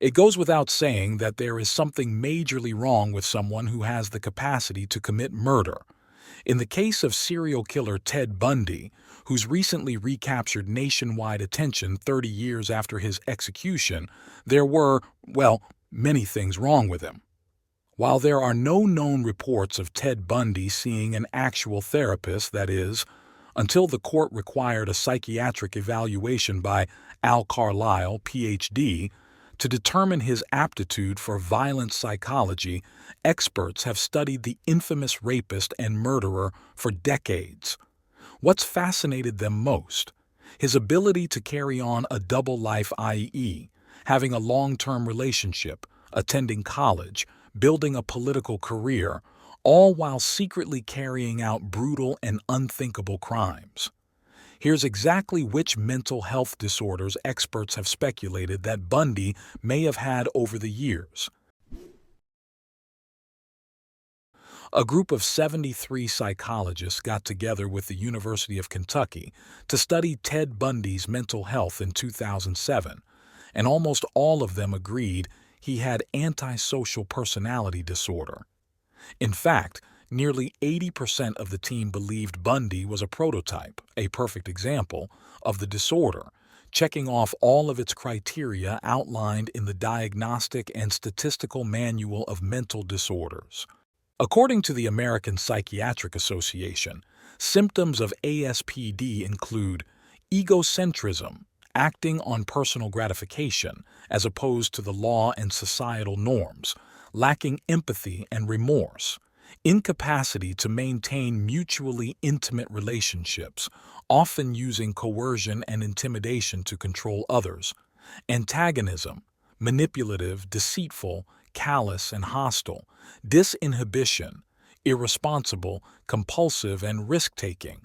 It goes without saying that there is something majorly wrong with someone who has the capacity to commit murder. In the case of serial killer Ted Bundy, who's recently recaptured nationwide attention 30 years after his execution, there were, well, many things wrong with him. While there are no known reports of Ted Bundy seeing an actual therapist, that is, until the court required a psychiatric evaluation by Al Carlisle, Ph.D., to determine his aptitude for violent psychology, experts have studied the infamous rapist and murderer for decades. What's fascinated them most? His ability to carry on a double life, i.e., having a long-term relationship, attending college, building a political career, all while secretly carrying out brutal and unthinkable crimes. Here's exactly which mental health disorders experts have speculated that Bundy may have had over the years. A group of 73 psychologists got together with the University of Kentucky to study Ted Bundy's mental health in 2007, and almost all of them agreed he had antisocial personality disorder. In fact, nearly 80% of the team believed Bundy was a prototype, a perfect example, of the disorder, checking off all of its criteria outlined in the Diagnostic and Statistical Manual of Mental Disorders. According to the American Psychiatric Association, symptoms of ASPD include egocentrism, acting on personal gratification as opposed to the law and societal norms, lacking empathy and remorse, incapacity to maintain mutually intimate relationships, often using coercion and intimidation to control others, antagonism, manipulative, deceitful, callous, and hostile, disinhibition, irresponsible, compulsive, and risk-taking.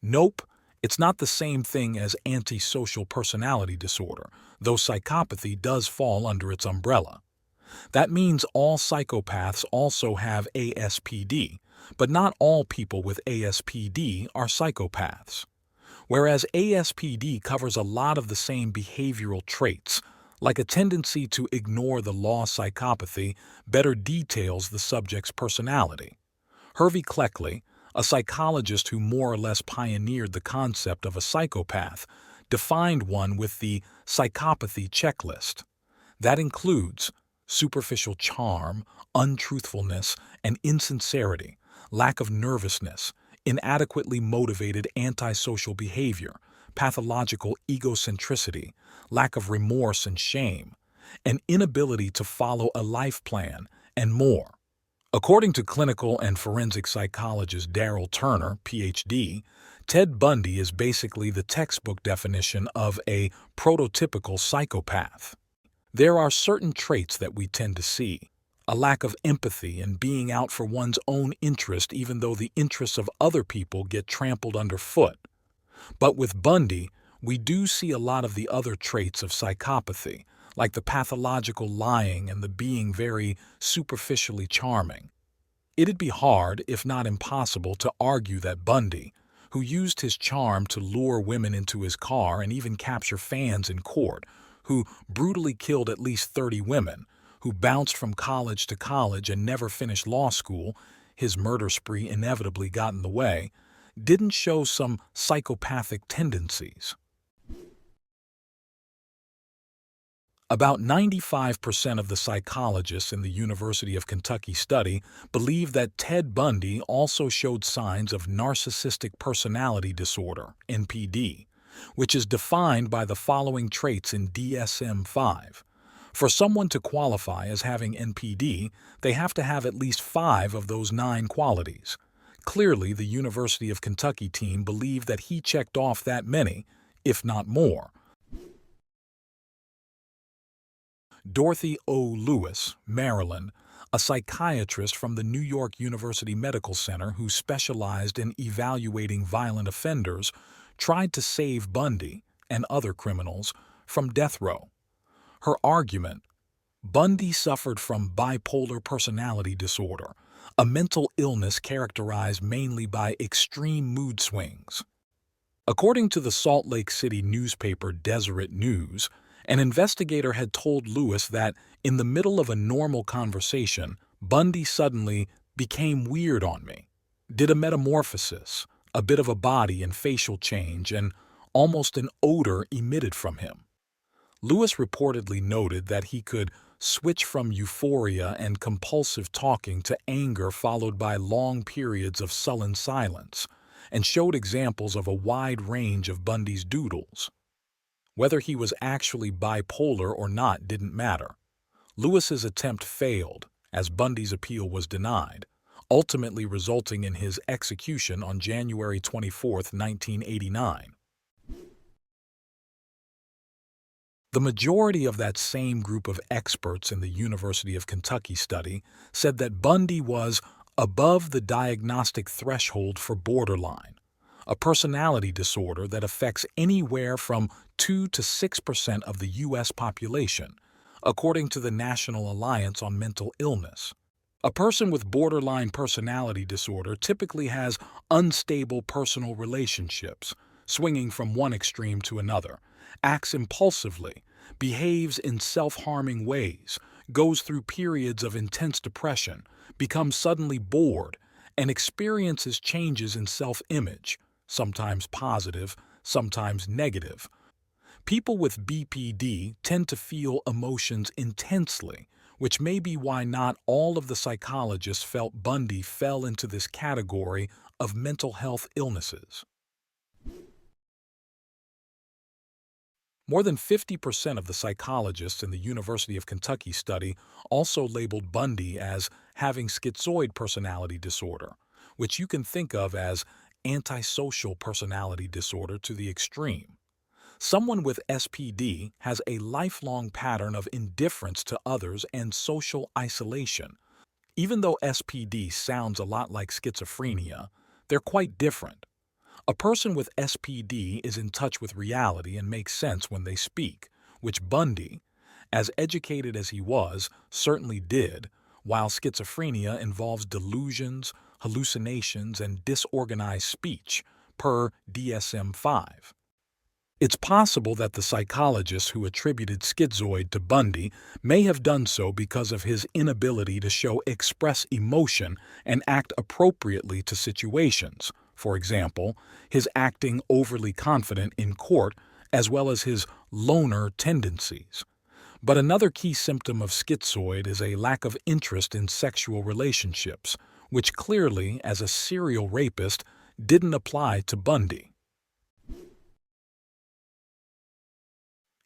Nope, it's not the same thing as antisocial personality disorder, though psychopathy does fall under its umbrella. That means all psychopaths also have ASPD, but not all people with ASPD are psychopaths. Whereas ASPD covers a lot of the same behavioral traits, like a tendency to ignore the law, psychopathy better details the subject's personality. Hervey Cleckley, a psychologist who more or less pioneered the concept of a psychopath, defined one with the psychopathy checklist. That includes superficial charm, untruthfulness, and insincerity, lack of nervousness, inadequately motivated antisocial behavior, pathological egocentricity, lack of remorse and shame, an inability to follow a life plan, and more. According to clinical and forensic psychologist Darrell Turner, Ph.D., Ted Bundy is basically the textbook definition of a prototypical psychopath. There are certain traits that we tend to see: a lack of empathy and being out for one's own interest even though the interests of other people get trampled underfoot. But with Bundy, we do see a lot of the other traits of psychopathy, like the pathological lying and the being very superficially charming. It'd be hard, if not impossible, to argue that Bundy, who used his charm to lure women into his car and even capture fans in court, who brutally killed at least 30 women, who bounced from college to college and never finished law school, his murder spree inevitably got in the way, didn't show some psychopathic tendencies. About 95% of the psychologists in the University of Kentucky study believe that Ted Bundy also showed signs of narcissistic personality disorder, NPD, which is defined by the following traits in DSM-5. For someone to qualify as having NPD, they have to have at least 5 of those 9 qualities. Clearly, the University of Kentucky team believed that he checked off that many, if not more. Dorothy O. Lewis, Maryland, a psychiatrist from the New York University Medical Center who specialized in evaluating violent offenders, tried to save Bundy and other criminals from death row. Her argument: Bundy suffered from bipolar personality disorder, a mental illness characterized mainly by extreme mood swings. According to the Salt Lake City newspaper Deseret News, An investigator had told Lewis that in the middle of a normal conversation, Bundy suddenly became weird on me, did a metamorphosis, a bit of a body and facial change, and almost an odor emitted from him. Lewis reportedly noted that he could switch from euphoria and compulsive talking to anger followed by long periods of sullen silence, and showed examples of a wide range of Bundy's doodles. Whether he was actually bipolar or not didn't matter. Lewis's attempt failed, as Bundy's appeal was denied, ultimately resulting in his execution on January 24, 1989. The majority of that same group of experts in the University of Kentucky study said that Bundy was above the diagnostic threshold for borderline, a personality disorder that affects anywhere from 2 to 6% of the U.S. population, according to the National Alliance on Mental Illness. A person with borderline personality disorder typically has unstable personal relationships, swinging from one extreme to another, acts impulsively, behaves in self-harming ways, goes through periods of intense depression, becomes suddenly bored, and experiences changes in self-image, sometimes positive, sometimes negative. People with BPD tend to feel emotions intensely, which may be why not all of the psychologists felt Bundy fell into this category of mental health illnesses. More than 50% of the psychologists in the University of Kentucky study also labeled Bundy as having schizoid personality disorder, which you can think of as antisocial personality disorder to the extreme. Someone with SPD has a lifelong pattern of indifference to others and social isolation. Even though SPD sounds a lot like schizophrenia, they're quite different. A person with SPD is in touch with reality and makes sense when they speak, which Bundy, as educated as he was, certainly did, while schizophrenia involves delusions, hallucinations, and disorganized speech, per DSM-5. It's possible that the psychologists who attributed Schizoid to Bundy may have done so because of his inability to express emotion and act appropriately to situations. For example, his acting overly confident in court, as well as his loner tendencies. But another key symptom of schizoid is a lack of interest in sexual relationships, which clearly, as a serial rapist, didn't apply to Bundy.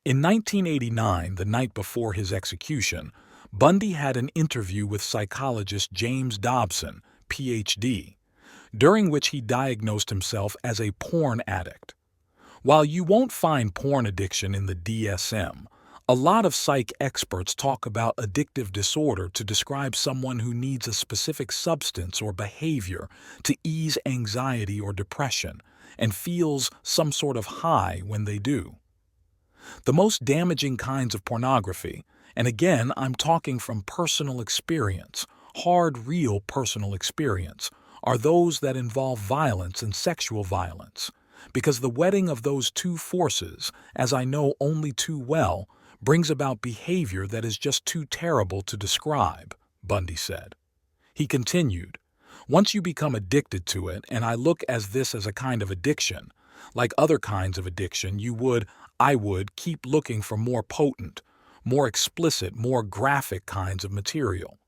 In 1989, the night before his execution, Bundy had an interview with psychologist James Dobson, Ph.D., during which he diagnosed himself as a porn addict. While you won't find porn addiction in the DSM, a lot of psych experts talk about addictive disorder to describe someone who needs a specific substance or behavior to ease anxiety or depression and feels some sort of high when they do. The most damaging kinds of pornography, and again I'm talking from personal experience, hard, real personal experience, are those that involve violence and sexual violence, because the wedding of those two forces, as I know only too well, brings about behavior that is just too terrible to describe, Bundy said. He continued, once you become addicted to it, and I look at this as a kind of addiction, like other kinds of addiction, I would keep looking for more potent, more explicit, more graphic kinds of material.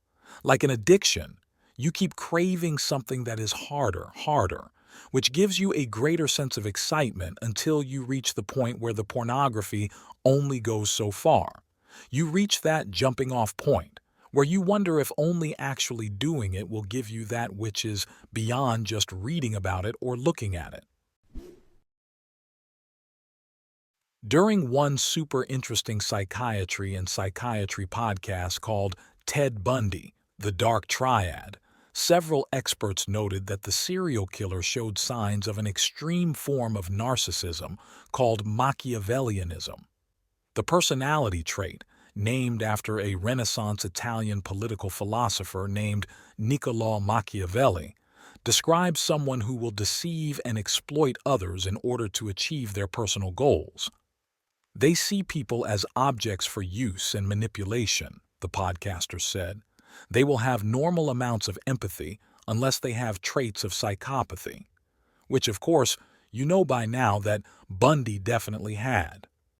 Like an addiction, you keep craving something that is harder, which gives you a greater sense of excitement until you reach the point where the pornography only goes so far. You reach that jumping off point, where you wonder if only actually doing it will give you that which is beyond just reading about it or looking at it. During one super interesting psychiatry and psychiatry podcast called Ted Bundy, The Dark Triad, several experts noted that the serial killer showed signs of an extreme form of narcissism called Machiavellianism. The personality trait, named after a Renaissance Italian political philosopher named Niccolò Machiavelli, describes someone who will deceive and exploit others in order to achieve their personal goals. They see people as objects for use and manipulation, the podcaster said. They will have normal amounts of empathy unless they have traits of psychopathy, which, of course, you know by now that Bundy definitely had.